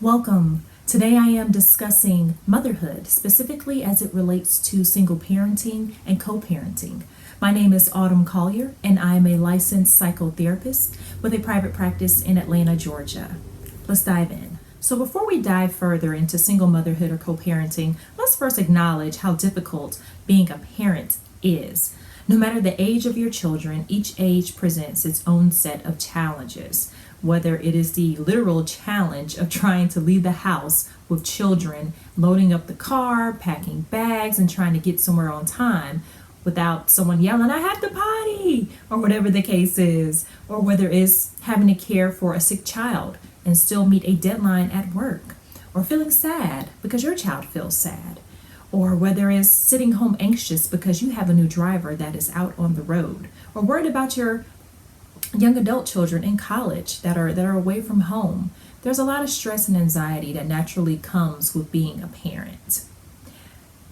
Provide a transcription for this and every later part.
Welcome. Today I am discussing motherhood, specifically as it relates to single parenting and co-parenting. My name is Autumn Collier, and I am a licensed psychotherapist with a private practice in Atlanta, Georgia. Let's dive in. So before we dive further into single motherhood or co-parenting, let's first acknowledge how difficult being a parent is. No matter the age of your children, each age presents its own set of challenges. Whether it is the literal challenge of trying to leave the house with children, loading up the car, packing bags, and trying to get somewhere on time without someone yelling, "I have to potty," or whatever the case is, or whether it's having to care for a sick child and still meet a deadline at work, or feeling sad because your child feels sad, or whether it's sitting home anxious because you have a new driver that is out on the road, or worried about your young adult children in college that are away from home. There's a lot of stress and anxiety that naturally comes with being a parent.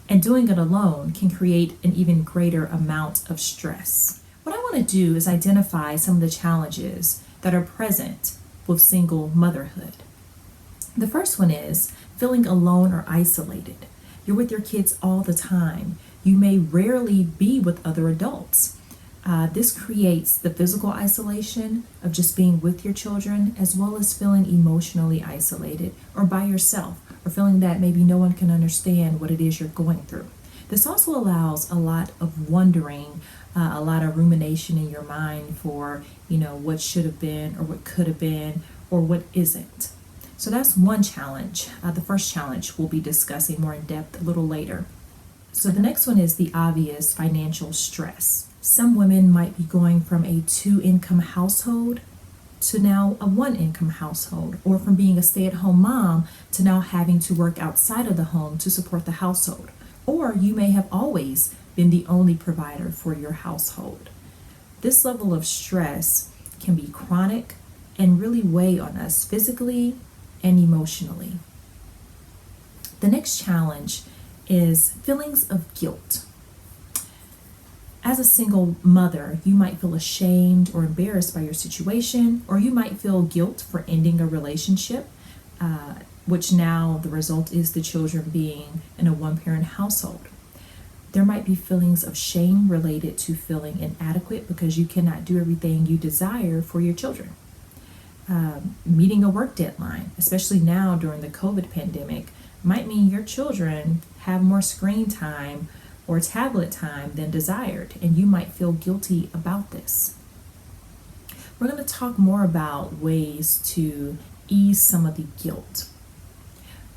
And doing it alone can create an even greater amount of stress. What I want to do is identify some of the challenges that are present with single motherhood. The first one is feeling alone or isolated. You're with your kids all the time. You may rarely be with other adults. This creates the physical isolation of just being with your children, as well as feeling emotionally isolated or by yourself, or feeling that maybe no one can understand what it is you're going through. This also allows a lot of wondering, a lot of rumination in your mind for, what should have been or what could have been or what isn't. So that's one challenge. The first challenge we'll be discussing more in depth a little later. So the next one is the obvious financial stress. Some women might be going from a 2-income household to now a 1-income household, or from being a stay-at-home mom to now having to work outside of the home to support the household. Or you may have always been the only provider for your household. This level of stress can be chronic and really weigh on us physically and emotionally. The next challenge is feelings of guilt. As a single mother, you might feel ashamed or embarrassed by your situation, or you might feel guilt for ending a relationship, which now the result is the children being in a one-parent household. There might be feelings of shame related to feeling inadequate because you cannot do everything you desire for your children. Meeting a work deadline, especially now during the COVID pandemic, might mean your children have more screen time or tablet time than desired, and you might feel guilty about this. We're going to talk more about ways to ease some of the guilt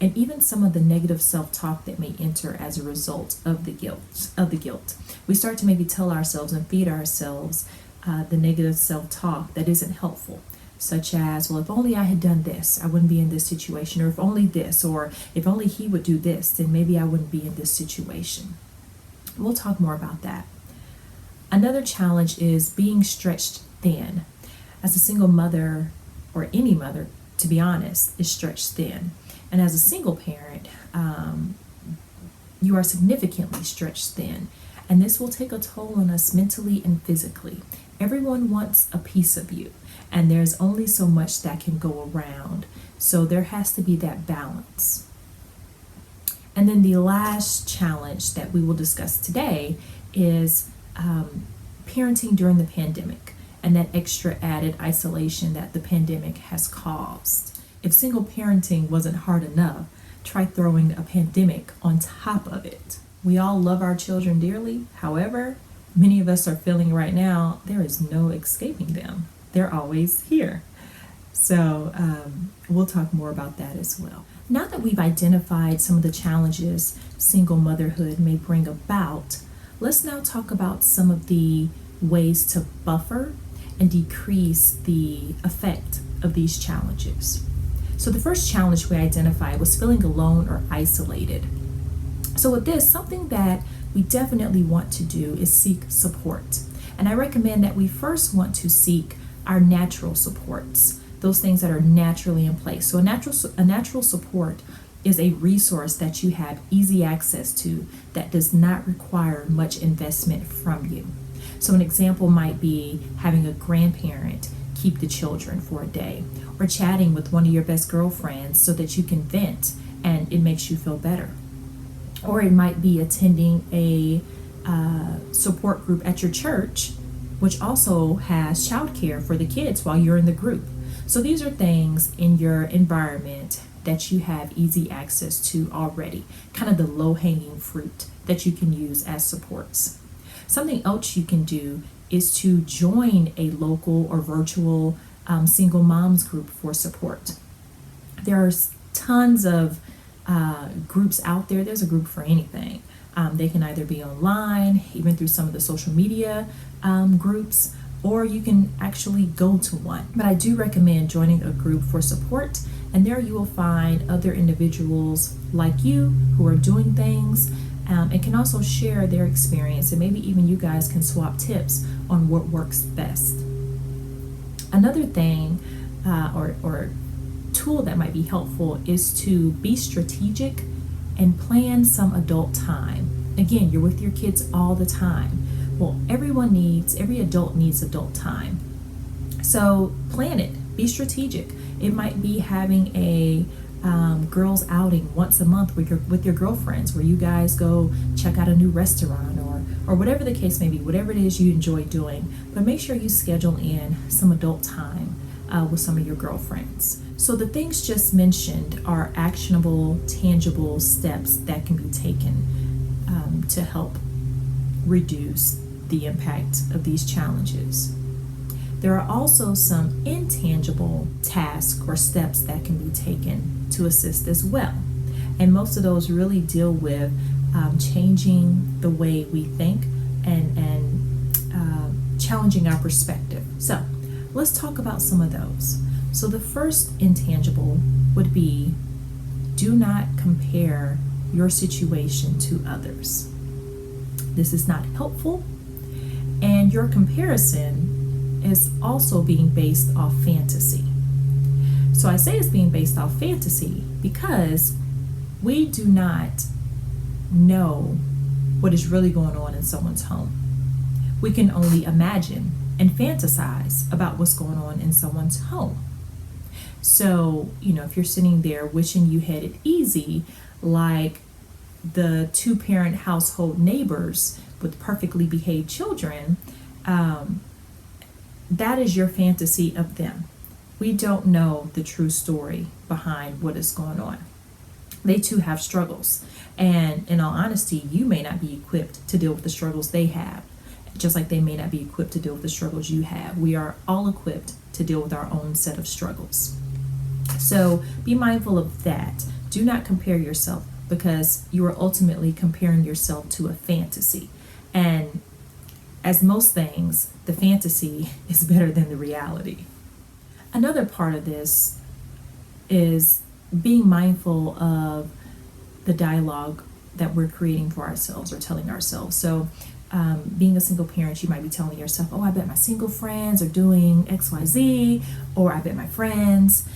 and even some of the negative self-talk that may enter as a result of the guilt. We start to maybe tell ourselves and feed ourselves the negative self-talk that isn't helpful, such as, well, if only I had done this, I wouldn't be in this situation, or if only this, or if only he would do this, then maybe I wouldn't be in this situation. We'll talk more about that. Another challenge is being stretched thin. As a single mother, or any mother, to be honest, is stretched thin. And as a single parent, you are significantly stretched thin. And this will take a toll on us mentally and physically. Everyone wants a piece of you, and there's only so much that can go around. So there has to be that balance. And then the last challenge that we will discuss today is parenting during the pandemic and that extra added isolation that the pandemic has caused. If single parenting wasn't hard enough, try throwing a pandemic on top of it. We all love our children dearly. However, many of us are feeling right now there is no escaping them. They're always here. So we'll talk more about that as well. Now that we've identified some of the challenges single motherhood may bring about, let's now talk about some of the ways to buffer and decrease the effect of these challenges. So the first challenge we identified was feeling alone or isolated. So with this, something that we definitely want to do is seek support. And I recommend that we first want to seek our natural supports, those things that are naturally in place. So a natural support is a resource that you have easy access to that does not require much investment from you. So an example might be having a grandparent keep the children for a day, or chatting with one of your best girlfriends so that you can vent and it makes you feel better. Or it might be attending a support group at your church, which also has childcare for the kids while you're in the group. So these are things in your environment that you have easy access to already, kind of the low-hanging fruit that you can use as supports. Something else you can do is to join a local or virtual single moms group for support. There's tons of groups out there. There's a group for anything. They can either be online, even through some of the social media groups, or you can actually go to one. But I do recommend joining a group for support, and there you will find other individuals like you who are doing things and can also share their experience, and maybe even you guys can swap tips on what works best. Another thing or tool that might be helpful is to be strategic and plan some adult time. Again, you're with your kids all the time. Well, every adult needs adult time. So plan it, be strategic. It might be having a girls outing once a month with your girlfriends, where you guys go check out a new restaurant or whatever the case may be, whatever it is you enjoy doing. But make sure you schedule in some adult time with some of your girlfriends. So the things just mentioned are actionable, tangible steps that can be taken to help reduce the impact of these challenges. There are also some intangible tasks or steps that can be taken to assist as well. And most of those really deal with changing the way we think and challenging our perspective. So let's talk about some of those. So the first intangible would be, do not compare your situation to others. This is not helpful, and your comparison is also being based off fantasy. So I say it's being based off fantasy because we do not know what is really going on in someone's home. We can only imagine and fantasize about what's going on in someone's home. So, if you're sitting there wishing you had it easy, like the two-parent household neighbors with perfectly behaved children, that is your fantasy of them. We don't know the true story behind what is going on. They too have struggles. And in all honesty, you may not be equipped to deal with the struggles they have, just like they may not be equipped to deal with the struggles you have. We are all equipped to deal with our own set of struggles. So be mindful of that. Do not compare yourself, because you are ultimately comparing yourself to a fantasy. And as most things, the fantasy is better than the reality. Another part of this is being mindful of the dialogue that we're creating for ourselves or telling ourselves. So being a single parent, you might be telling yourself, oh, I bet my single friends are doing XYZ, or I bet my friends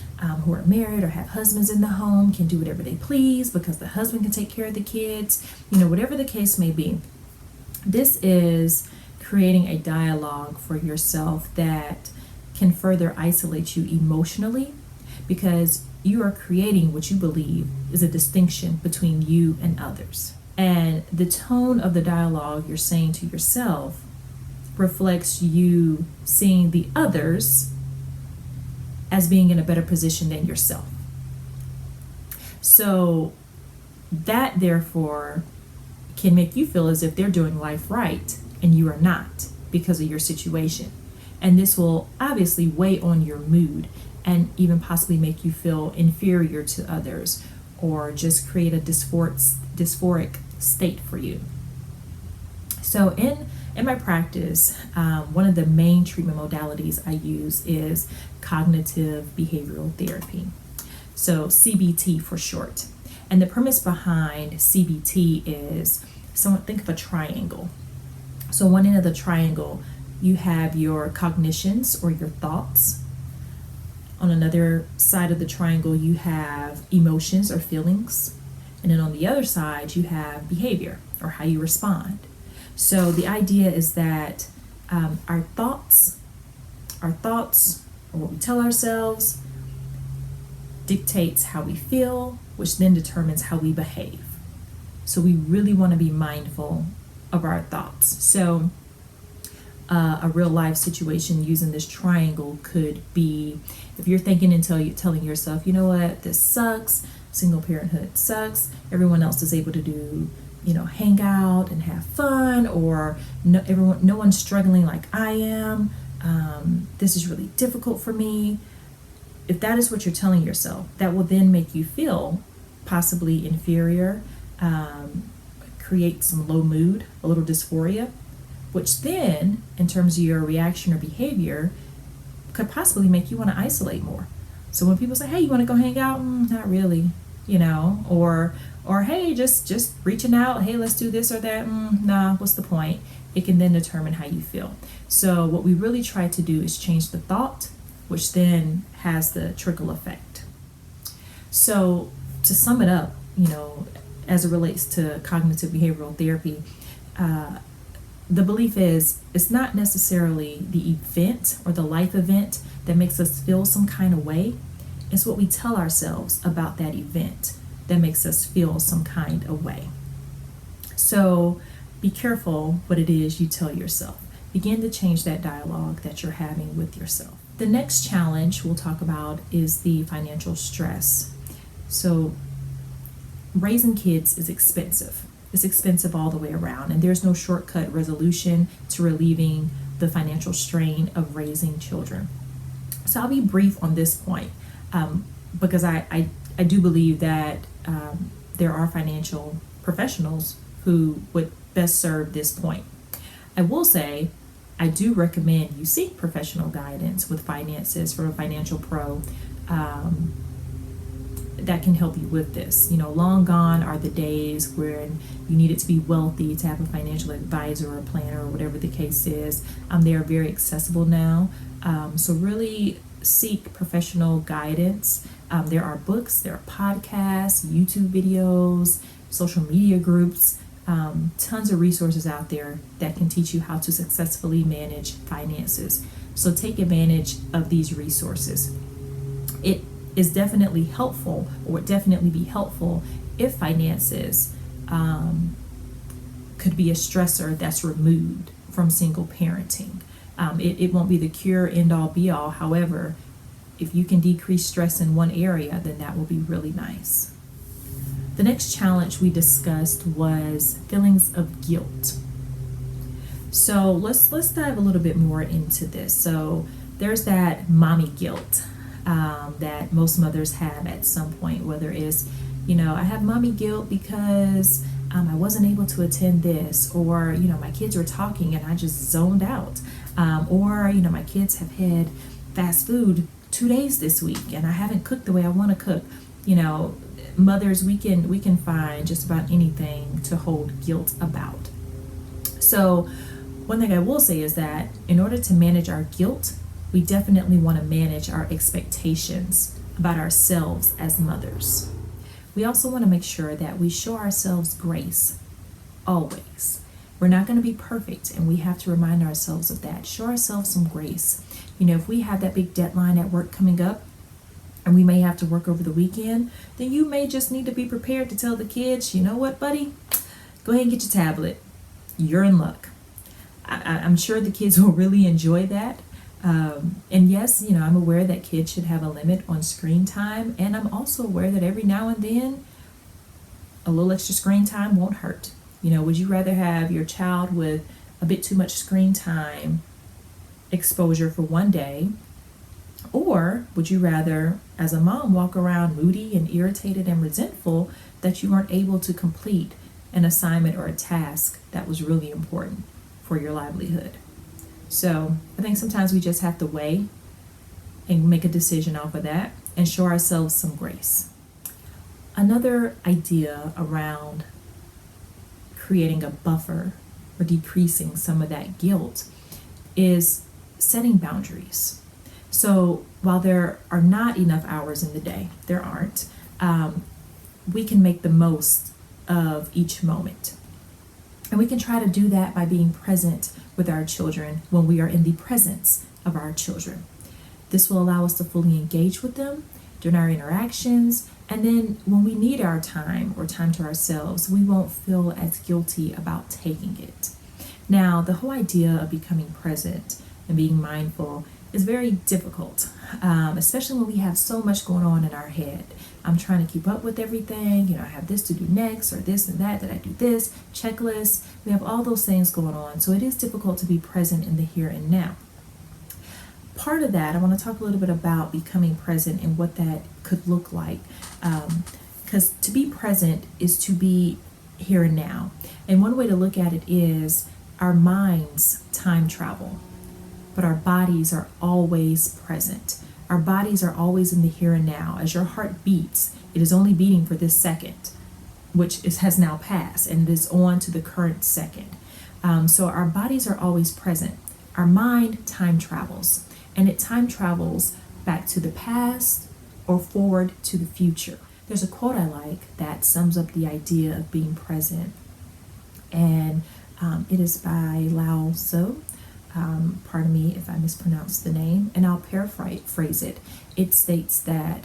who are married or have husbands in the home can do whatever they please because the husband can take care of the kids, whatever the case may be. This is creating a dialogue for yourself that can further isolate you emotionally, because you are creating what you believe is a distinction between you and others. And the tone of the dialogue you're saying to yourself reflects you seeing the others as being in a better position than yourself. So that therefore can make you feel as if they're doing life right and you are not because of your situation. And this will obviously weigh on your mood and even possibly make you feel inferior to others, or just create a dysphoric state for you. So in my practice, one of the main treatment modalities I use is cognitive behavioral therapy. So CBT for short. And the premise behind CBT is, think of a triangle. So one end of the triangle, you have your cognitions or your thoughts. On another side of the triangle, you have emotions or feelings. And then on the other side, you have behavior or how you respond. So the idea is that our thoughts, or what we tell ourselves, dictates how we feel, which then determines how we behave. So we really want to be mindful of our thoughts. So a real life situation using this triangle could be if you're thinking and telling yourself, you know what, this sucks, single parenthood sucks, everyone else is able to do, hang out and have fun, or no one's struggling like I am. This is really difficult for me. If that is what you're telling yourself, that will then make you feel possibly inferior, create some low mood, a little dysphoria, which then, in terms of your reaction or behavior, could possibly make you want to isolate more. So when people say, hey, you want to go hang out? Not really, or hey, just reaching out, hey, let's do this or that. Nah, what's the point? It can then determine how you feel. So what we really try to do is change the thought, which then has the trickle effect. So to sum it up, as it relates to cognitive behavioral therapy, the belief is it's not necessarily the event or the life event that makes us feel some kind of way. It's what we tell ourselves about that event that makes us feel some kind of way. So be careful what it is you tell yourself. Begin to change that dialogue that you're having with yourself. The next challenge we'll talk about is the financial stress. So raising kids is expensive. It's expensive all the way around, and there's no shortcut resolution to relieving the financial strain of raising children. So I'll be brief on this point because I do believe that there are financial professionals who would best serve this point. I will say I do recommend you seek professional guidance with finances from a financial pro that can help you with this. Long gone are the days where you needed to be wealthy to have a financial advisor or a planner or whatever the case is. They are very accessible now. So really seek professional guidance. There are books, there are podcasts, YouTube videos, social media groups, tons of resources out there that can teach you how to successfully manage finances. So take advantage of these resources. It is definitely helpful, or would definitely be helpful if finances could be a stressor that's removed from single parenting. It won't be the cure, end all, be all. However, if you can decrease stress in one area, then that will be really nice. The next challenge we discussed was feelings of guilt. So let's dive a little bit more into this. So there's that mommy guilt that most mothers have at some point, whether it's, I have mommy guilt because I wasn't able to attend this, or, my kids were talking and I just zoned out, or, my kids have had fast food 2 days this week and I haven't cooked the way I want to cook. Mothers, we can find just about anything to hold guilt about. So one thing I will say is that in order to manage our guilt, we definitely want to manage our expectations about ourselves as mothers. We also want to make sure that we show ourselves grace always. We're not going to be perfect, and we have to remind ourselves of that. Show ourselves some grace. If we have that big deadline at work coming up, and we may have to work over the weekend, then you may just need to be prepared to tell the kids, you know what, buddy? Go ahead and get your tablet. You're in luck. I'm sure the kids will really enjoy that. And yes, I'm aware that kids should have a limit on screen time, and I'm also aware that every now and then a little extra screen time won't hurt. Would you rather have your child with a bit too much screen time exposure for one day, or would you rather, as a mom, walk around moody and irritated and resentful that you weren't able to complete an assignment or a task that was really important for your livelihood? So I think sometimes we just have to weigh and make a decision off of that and show ourselves some grace. Another idea around creating a buffer or decreasing some of that guilt is setting boundaries. So while there are not enough hours in the day, there aren't, we can make the most of each moment. And we can try to do that by being present with our children when we are in the presence of our children. This will allow us to fully engage with them during our interactions. And then when we need our time or time to ourselves, we won't feel as guilty about taking it. Now, the whole idea of becoming present and being mindful is very difficult, especially when we have so much going on in our head. I'm trying to keep up with everything. I have this to do next, or this and that, did I do this, checklist. We have all those things going on. So it is difficult to be present in the here and now. Part of that, I want to talk a little bit about becoming present and what that could look like. Because to be present is to be here and now. And one way to look at it is our minds time travel, but our bodies are always present. Our bodies are always in the here and now. As your heart beats, it is only beating for this second, which has now passed, and it is on to the current second. So our bodies are always present. Our mind time travels, and it time travels back to the past or forward to the future. There's a quote I like that sums up the idea of being present, and it is by Lao Tzu. Pardon me if I mispronounce the name, and I'll paraphrase it. It states that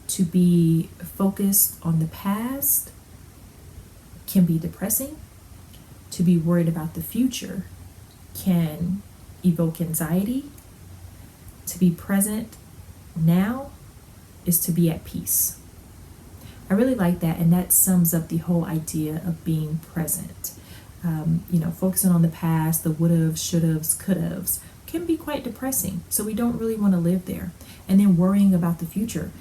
to be focused on the past can be depressing. To be worried about the future can evoke anxiety. To be present now is to be at peace. I really like that, and that sums up the whole idea of being present. Focusing on the past, the would-haves, should-haves, could-haves, can be quite depressing. So we don't really want to live there. And then worrying about the future.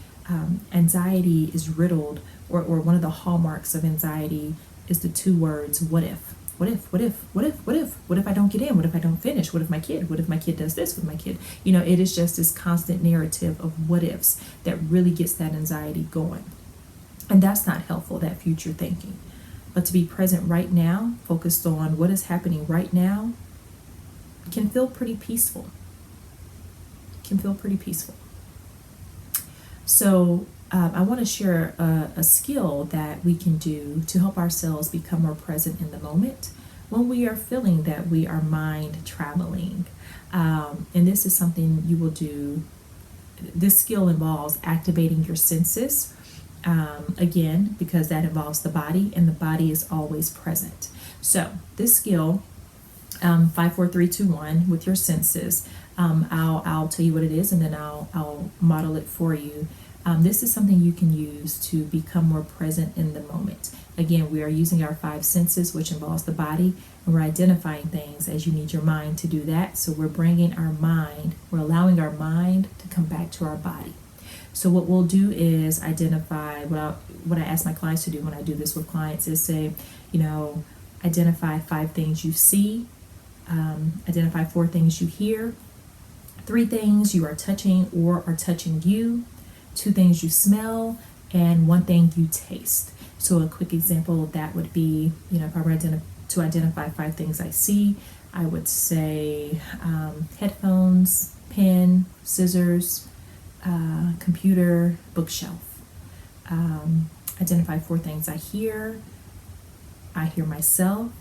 Anxiety is riddled, or one of the hallmarks of anxiety is the two words, what if? What if, what if, what if, what if? What if I don't get in? What if I don't finish? What if my kid? What if my kid does this with my kid? It is just this constant narrative of what ifs that really gets that anxiety going. And that's not helpful, that future thinking. But to be present right now, focused on what is happening right now, can feel pretty peaceful. So I want to share a skill that we can do to help ourselves become more present in the moment when we are feeling that we are mind traveling. And this is something you will do. This skill involves activating your senses. Again, because that involves the body, and the body is always present. So this skill, 5, 4, 3, 2, 1, with your senses, I'll tell you what it is, and then I'll model it for you. This is something you can use to become more present in the moment. Again, we are using our 5 senses, which involves the body, and we're identifying things as you need your mind to do that. So we're allowing our mind to come back to our body. So what we'll do is identify, what I ask my clients to do when I do this with clients is say, identify 5 things you see, identify 4 things you hear, 3 things you are touching or are touching you, 2 things you smell, and 1 thing you taste. So a quick example of that would be, if I were to identify 5 things I see, I would say headphones, pen, scissors, computer, bookshelf. Identify 4 things I hear. I hear myself.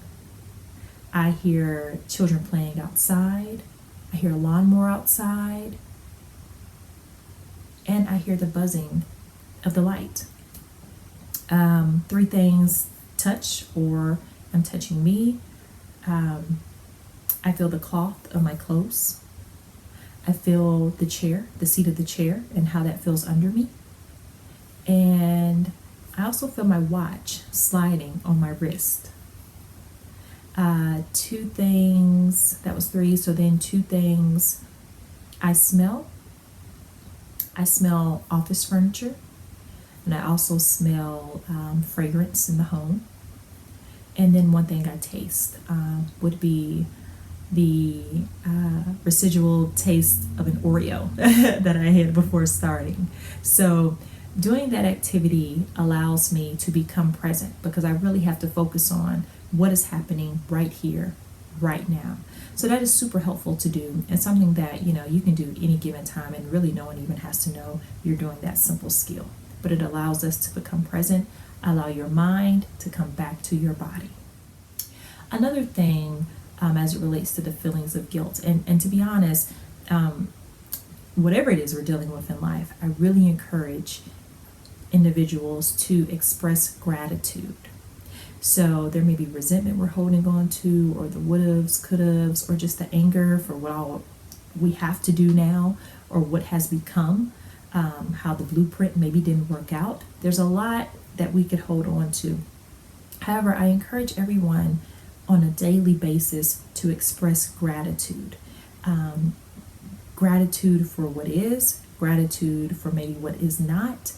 I hear children playing outside. I hear a lawnmower outside. And I hear the buzzing of the light. 3 things touch or I'm touching me. I feel the cloth of my clothes. I feel the chair, the seat of the chair, and how that feels under me. And I also feel my watch sliding on my wrist. 2 things, that was 3, so then 2 things I smell. I smell office furniture, and I also smell fragrance in the home. And then 1 thing I taste would be the residual taste of an Oreo that I had before starting. So doing that activity allows me to become present because I really have to focus on what is happening right here, right now. So that is super helpful to do, and something that you can do any given time, and really no one even has to know you're doing that simple skill. But it allows us to become present, allow your mind to come back to your body. Another thing as it relates to the feelings of guilt, and to be honest, whatever it is we're dealing with in life, I really encourage individuals to express gratitude. So there may be resentment we're holding on to, or the would-haves, could-haves, or just the anger for what all we have to do now, or what has become, how the blueprint maybe didn't work out. There's a lot that we could hold on to. However, I encourage everyone on a daily basis to express gratitude. Gratitude for what is, gratitude for maybe what is not,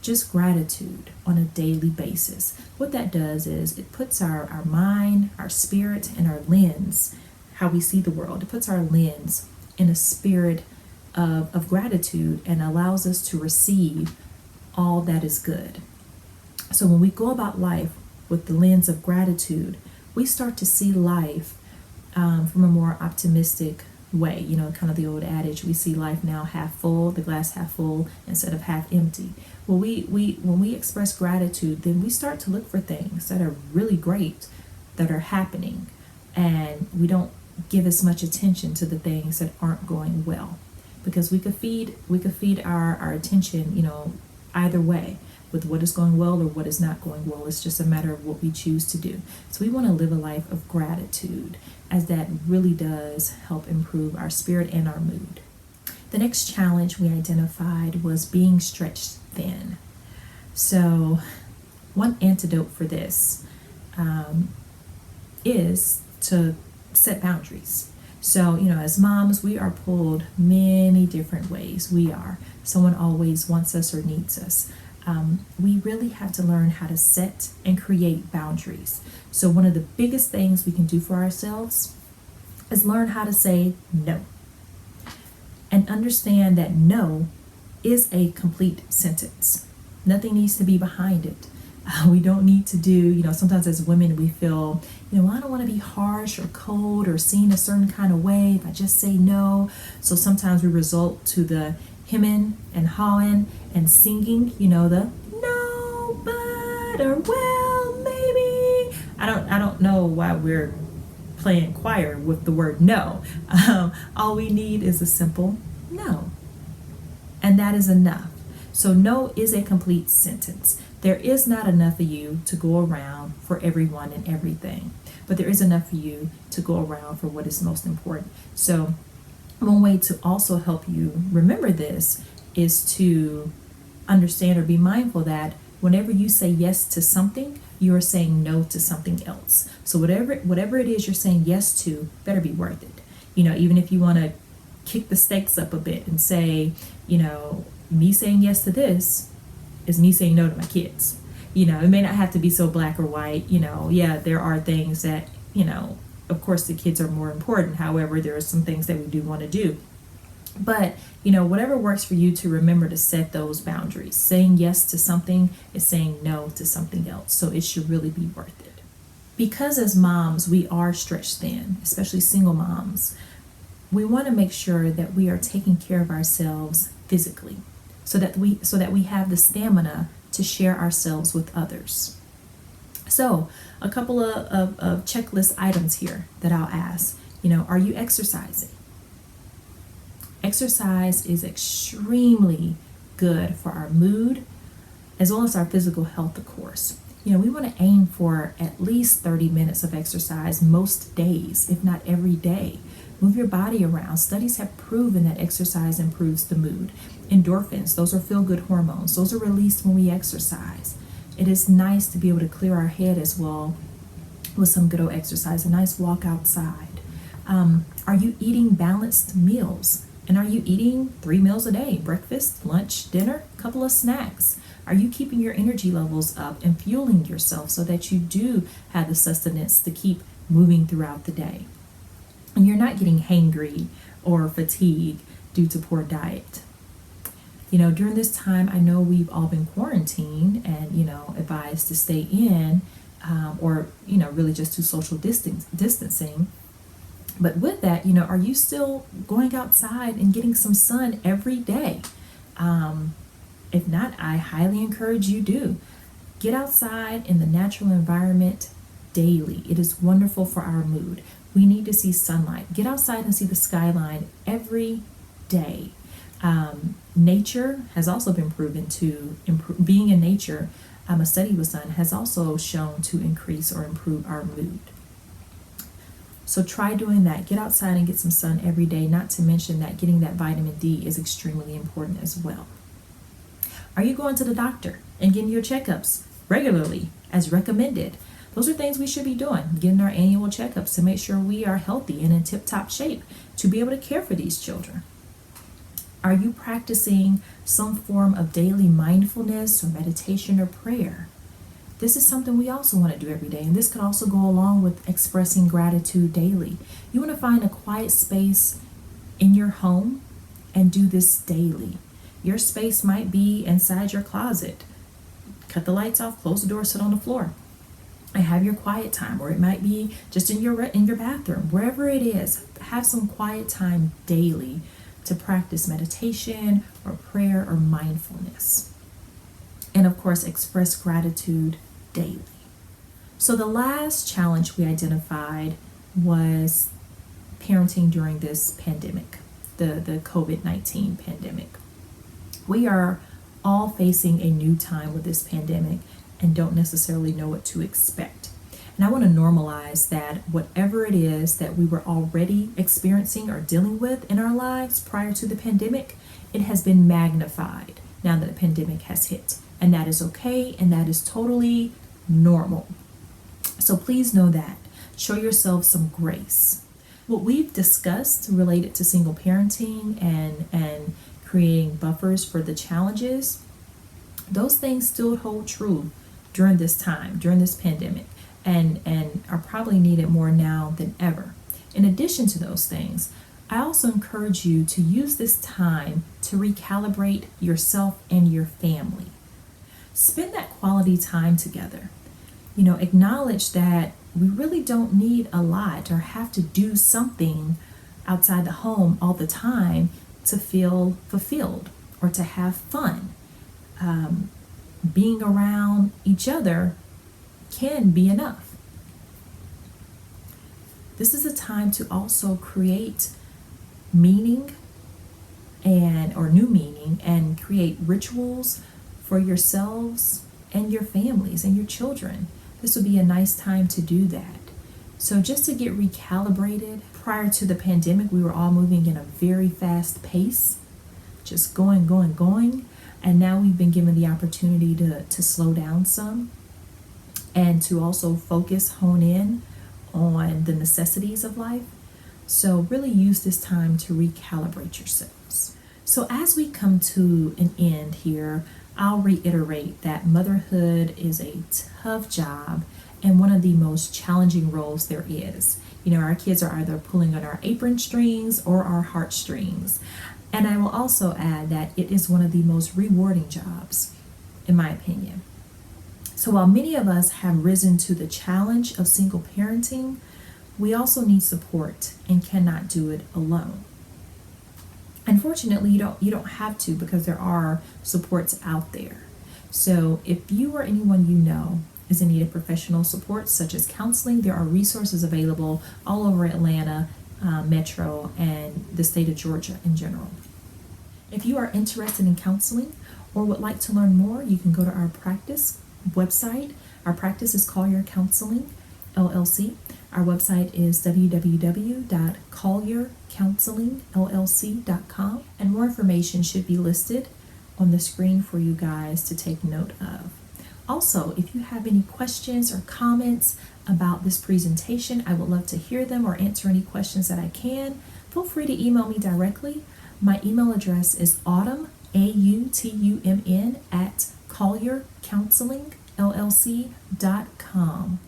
just gratitude on a daily basis. What that does is it puts our mind, our spirit, and our lens, how we see the world, it puts our lens in a spirit of gratitude and allows us to receive all that is good. So when we go about life with the lens of gratitude, we start to see life from a more optimistic way. You know, kind of the old adage, we see life now half full, the glass half full instead of half empty. Well, when we express gratitude, then we start to look for things that are really great that are happening, and we don't give as much attention to the things that aren't going well, because we could feed our attention, you know, either way, with what is going well or what is not going well. It's just a matter of what we choose to do. So we want to live a life of gratitude, as that really does help improve our spirit and our mood. The next challenge we identified was being stretched thin. So one antidote for this is to set boundaries. So, you know, as moms, we are pulled many different ways. Someone always wants us or needs us. We really have to learn how to set and create boundaries. So one of the biggest things we can do for ourselves is learn how to say no. And understand that no is a complete sentence. Nothing needs to be behind it. We don't need to do, you know, sometimes as women we feel, you know, I don't want to be harsh or cold or seen a certain kind of way if I just say no. So sometimes we resort to the hemming and hawing and singing, you know, the no, but, or well, maybe. I don't know why we're playing choir with the word no. All we need is a simple no. And that is enough. So no is a complete sentence. There is not enough of you to go around for everyone and everything, but there is enough for you to go around for what is most important. So one way to also help you remember this is to understand or be mindful that whenever you say yes to something, you are saying no to something else. So whatever it is you're saying yes to, better be worth it. You know, even if you want to kick the stakes up a bit and say, you know, me saying yes to this is me saying no to my kids. You know, it may not have to be so black or white. You know, yeah, there are things that, you know, of course the kids are more important. However, there are some things that we do want to do. But, you know, whatever works for you, to remember to set those boundaries. Saying yes to something is saying no to something else. So it should really be worth it. Because as moms, we are stretched thin, especially single moms. We want to make sure that we are taking care of ourselves physically, so that we have the stamina to share ourselves with others. So a couple of checklist items here that I'll ask. You know, are you exercising? Exercise is extremely good for our mood as well as our physical health, of course. You know, we want to aim for at least 30 minutes of exercise most days, if not every day. Move your body around. Studies have proven that exercise improves the mood. Endorphins, those are feel-good hormones. Those are released when we exercise. It is nice to be able to clear our head as well with some good old exercise, a nice walk outside. Are you eating balanced meals? And are you eating 3 meals a day? Breakfast, lunch, dinner, a couple of snacks. Are you keeping your energy levels up and fueling yourself so that you do have the sustenance to keep moving throughout the day? And you're not getting hangry or fatigued due to poor diet. You know, during this time, I know we've all been quarantined and, you know, advised to stay in or, you know, really just do social distancing. But with that, you know, are you still going outside and getting some sun every day? If not, I highly encourage you do. Get outside in the natural environment daily. It is wonderful for our mood. We need to see sunlight. Get outside and see the skyline every day. Nature has also been proven to improve. Being in nature, a study was done, has also shown to increase or improve our mood. So try doing that. Get outside and get some sun every day, not to mention that getting that vitamin D is extremely important as well. Are you going to the doctor and getting your checkups regularly as recommended? Those are things we should be doing, getting our annual checkups to make sure we are healthy and in tip-top shape to be able to care for these children. Are you practicing some form of daily mindfulness or meditation or prayer? This is something we also want to do every day, and this could also go along with expressing gratitude daily. You want to find a quiet space in your home and do this daily. Your space might be inside your closet. Cut the lights off, close the door, sit on the floor, and have your quiet time. Or it might be just in your bathroom. Wherever it is, have some quiet time daily to practice meditation or prayer or mindfulness. And of course, express gratitude daily. So the last challenge we identified was parenting during this pandemic, the COVID-19 pandemic. We are all facing a new time with this pandemic and don't necessarily know what to expect. And I want to normalize that whatever it is that we were already experiencing or dealing with in our lives prior to the pandemic, it has been magnified now that the pandemic has hit. And that is okay, and that is totally normal. So please know that. Show yourself some grace. What we've discussed related to single parenting and creating buffers for the challenges, those things still hold true during this time, during this pandemic. And are probably needed more now than ever. In addition to those things, I also encourage you to use this time to recalibrate yourself and your family. Spend that quality time together. Acknowledge that we really don't need a lot or have to do something outside the home all the time to feel fulfilled or to have fun. Being around each other can be enough. This is a time to also create meaning or new meaning and create rituals for yourselves and your families and your children. This would be a nice time to do that. So just to get recalibrated, prior to the pandemic, we were all moving in a very fast pace, just going. And now we've been given the opportunity to slow down some and to also hone in on the necessities of life. So really use this time to recalibrate yourselves. So as we come to an end here, I'll reiterate that motherhood is a tough job and one of the most challenging roles there is. Our kids are either pulling on our apron strings or our heartstrings. And I will also add that it is one of the most rewarding jobs, in my opinion. So while many of us have risen to the challenge of single parenting, we also need support and cannot do it alone. Unfortunately, you don't have to, because there are supports out there. So if you or anyone you know is in need of professional support, such as counseling, there are resources available all over Atlanta, Metro, and the state of Georgia in general. If you are interested in counseling or would like to learn more, you can go to our practice website. Our practice is Collier Counseling, LLC. Our website is www.colliercounselingllc.com, and more information should be listed on the screen for you guys to take note of. Also, if you have any questions or comments about this presentation, I would love to hear them or answer any questions that I can. Feel free to email me directly. My email address is autumn, AUTUMN, @colliercounselingllc.com.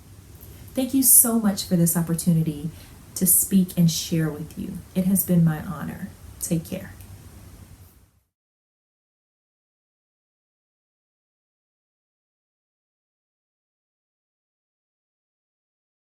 Thank you so much for this opportunity to speak and share with you. It has been my honor. Take care.